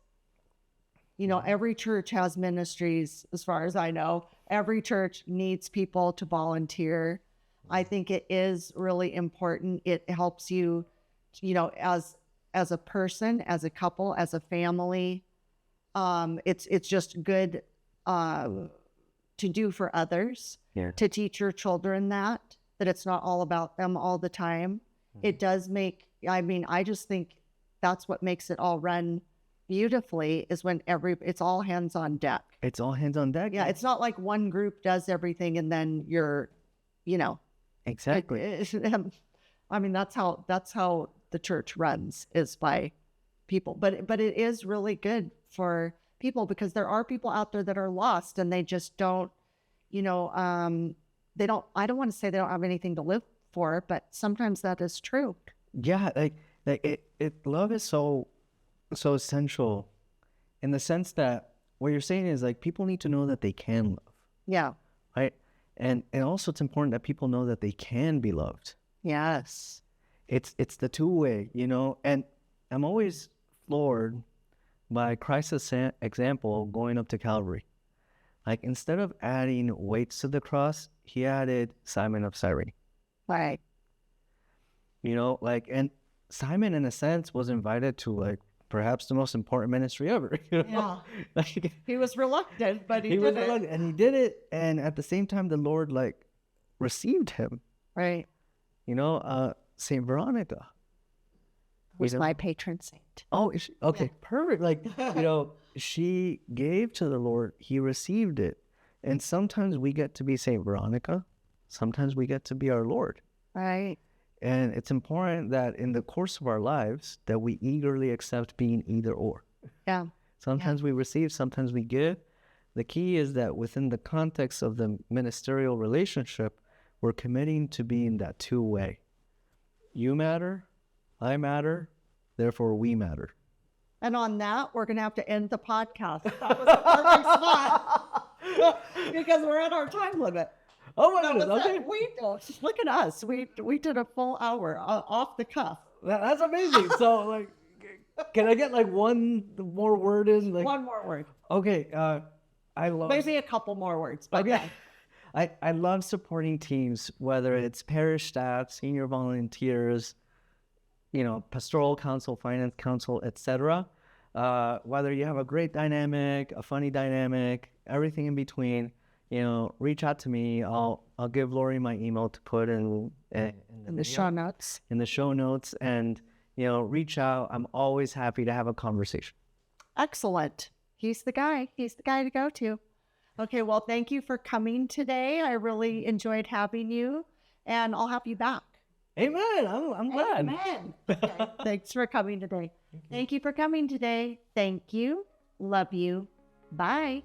You know, every church has ministries, as far as I know. Every church needs people to volunteer. I think it is really important. It helps you, you know, as a person, as a couple, as a family. It's just good to do for others. Yeah. To teach your children that it's not all about them all the time. It does make, I mean, I just think that's what makes it all run beautifully, is when it's all hands on deck. It's all hands on deck. Yeah, it's not like one group does everything and then you're, you know. Exactly. I mean, that's how the church runs, is by people. But it is really good for people, because there are people out there that are lost and they just don't, you know, I don't want to say they don't have anything to live for, but sometimes that is true. Yeah, like love is so essential, in the sense that what you're saying is like, people need to know that they can love. Yeah. Right. And also it's important that people know that they can be loved. Yes. It's the two-way, you know, and I'm always floored by Christ's example going up to Calvary. Like, instead of adding weights to the cross, he added Simon of Cyrene. Right. You know, like, and Simon, in a sense, was invited to like perhaps the most important ministry ever. You know? Yeah. Like, He was reluctant, but he he was did it. reluctant, and he did it. And at the same time, the Lord like received him. Right. You know, Saint Veronica. Was You know? my patron saint. Oh, is she? Okay, perfect. Like, you know, she gave to the Lord, he received it. And sometimes we get to be Saint Veronica, sometimes we get to be our Lord. Right. And it's important that in the course of our lives that we eagerly accept being either or. Yeah. Sometimes we receive, sometimes we give. The key is that within the context of the ministerial relationship, we're committing to being that two-way. You matter, I matter, therefore we matter. And on that, we're going to have to end the podcast. That was a perfect spot. Because we're at our time limit. Oh my That was goodness, okay. it. Look at us. We did a full hour off the cuff. That's amazing. So, like, can I get like one more word in? Like, One more word. okay, I love... Maybe a couple more words, but yeah. I love supporting teams, whether it's parish staff, senior volunteers, you know, pastoral council, finance council, etc. Whether you have a great dynamic, a funny dynamic, everything in between, you know, reach out to me. I'll give Lori my email to put in The show notes. in the show notes, and you know, reach out. I'm always happy to have a conversation. Excellent. He's the guy. He's the guy to go to. Okay, well, thank you for coming today. I really enjoyed having you, and I'll have you back. Amen. I'm glad. Amen. Okay, thanks for coming today. Thank you for coming today. Thank you. Love you. Bye.